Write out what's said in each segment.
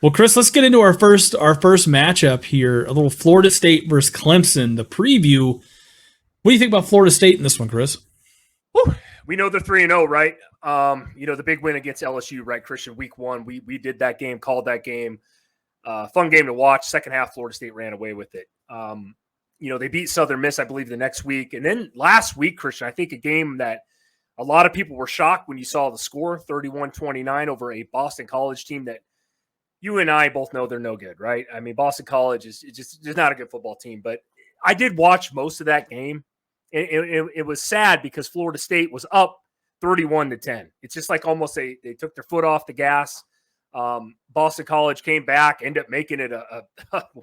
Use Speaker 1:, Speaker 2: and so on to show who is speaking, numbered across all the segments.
Speaker 1: Well, Chris, let's get into our first matchup here. A little Florida State versus Clemson. The preview. What do you think about Florida State in this one, Chris?
Speaker 2: Whew. We know they're 3-0, right? The big win against LSU, right, Christian? Week 1, we did that game, called that game. Fun game to watch. Second half, Florida State ran away with it. They beat Southern Miss, I believe, the next week. And then last week, Christian, I think a game that a lot of people were shocked when you saw the score, 31-29 over a Boston College team that you and I both know they're no good, right? I mean, Boston College is just not a good football team. But I did watch most of that game. It was sad because Florida State was up 31-10. It's just like almost they took their foot off the gas. Boston College came back, ended up making it a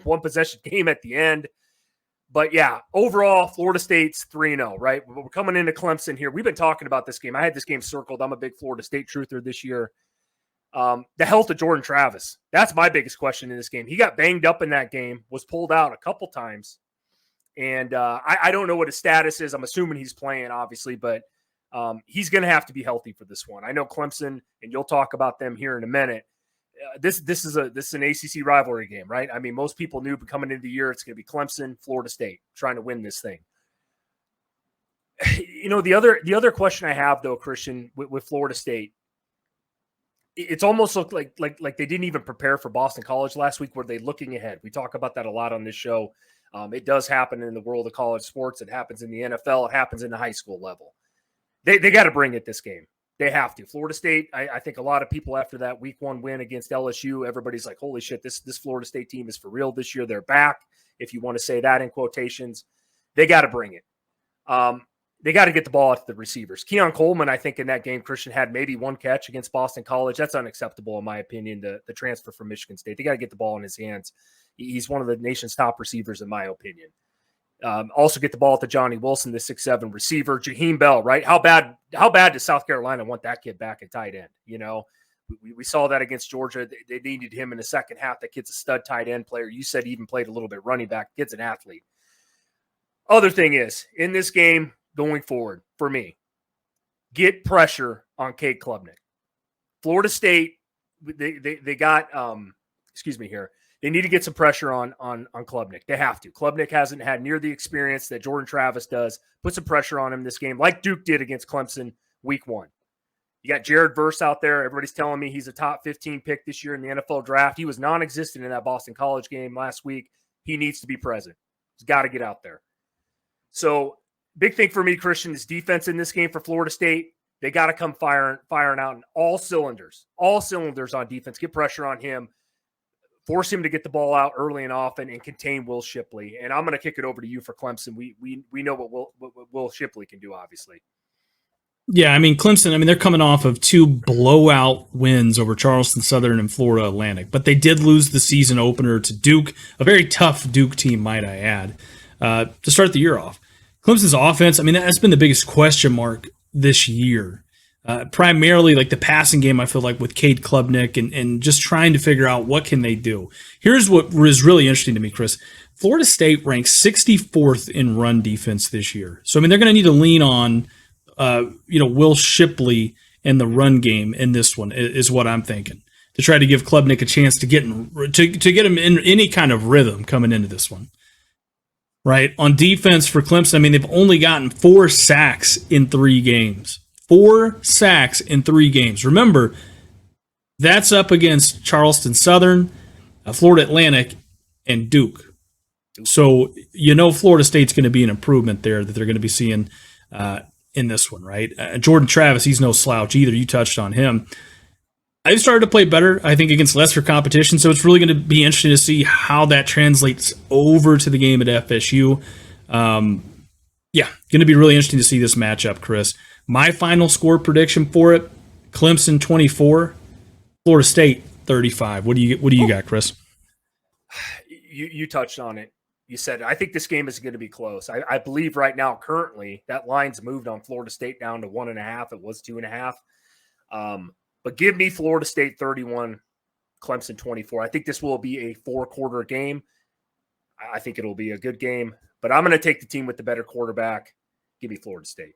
Speaker 2: one-possession game at the end. But, yeah, overall, Florida State's 3-0, right? We're coming into Clemson here. We've been talking about this game. I had this game circled. I'm a big Florida State truther this year. The health of Jordan Travis. That's my biggest question in this game. He got banged up in that game, was pulled out a couple times. And I don't know what his status is. I'm assuming he's playing, obviously, but he's going to have to be healthy for this one. I know Clemson, and you'll talk about them here in a minute. This is an ACC rivalry game, right? I mean, most people knew coming into the year it's going to be Clemson, Florida State trying to win this thing. The other question I have though, Christian, with Florida State, it's almost looked like they didn't even prepare for Boston College last week. Were they looking ahead? We talk about that a lot on this show. It does happen in the world of college sports. It happens in the NFL. It happens in the high school level. They got to bring it this game. They have to. Florida State, I think a lot of people after that week 1 win against LSU, everybody's like, holy shit, this Florida State team is for real this year. They're back, if you want to say that in quotations. They got to bring it. They got to get the ball out to the receivers. Keon Coleman, I think, in that game, Christian, had maybe 1 catch against Boston College. That's unacceptable, in my opinion, the transfer from Michigan State. They got to get the ball in his hands. He's one of the nation's top receivers, in my opinion. Also get the ball to Johnny Wilson, the 6'7" receiver. Jaheim Bell, right? How bad does South Carolina want that kid back at tight end? We saw that against Georgia. They needed him in the second half. That kid's a stud tight end player. You said he even played a little bit running back. Kid's an athlete. Other thing is, in this game going forward, for me, get pressure on Cade Klubnik. Florida State, they got here. They need to get some pressure on Klubnik. They have to. Klubnik hasn't had near the experience that Jordan Travis does. Put some pressure on him this game, like Duke did against Clemson week 1. You got Jared Verse out there. Everybody's telling me he's a top 15 pick this year in the NFL draft. He was non-existent in that Boston College game last week. He needs to be present. He's got to get out there. So big thing for me, Christian, is defense in this game for Florida State. They got to come firing out in all cylinders on defense. Get pressure on him. Force him to get the ball out early and often and contain Will Shipley. And I'm going to kick it over to you for Clemson. We know what Will Shipley can do, obviously.
Speaker 1: Yeah, I mean, Clemson, they're coming off of 2 blowout wins over Charleston Southern and Florida Atlantic. But they did lose the season opener to Duke, a very tough Duke team, might I add, to start the year off. Clemson's offense, that's been the biggest question mark this year. Primarily like the passing game, I feel like, with Cade Klubnik and just trying to figure out what can they do. Here's what was really interesting to me, Chris. Florida State ranks 64th in run defense this year. So, they're going to need to lean on, Will Shipley in the run game in this one is what I'm thinking, to try to give Klubnik a chance to get him in any kind of rhythm coming into this one. Right? On defense for Clemson, they've only gotten 4 sacks in 3 games. 4 sacks in 3 games. Remember, that's up against Charleston Southern, Florida Atlantic, and Duke. So, Florida State's going to be an improvement there that they're going to be seeing in this one, right? Jordan Travis, he's no slouch either. You touched on him. I've started to play better, I think, against lesser competition, so it's really going to be interesting to see how that translates over to the game at FSU. Going to be really interesting to see this matchup, Chris. My final score prediction for it: Clemson 24, Florida State 35. What do you got, Chris?
Speaker 2: You touched on it. You said, I think this game is going to be close. I believe right now, currently, that line's moved on Florida State down to 1.5. It was 2.5. But give me Florida State 31, Clemson 24. I think this will be a 4-quarter game. I think it'll be a good game. But I'm going to take the team with the better quarterback. Give me Florida State.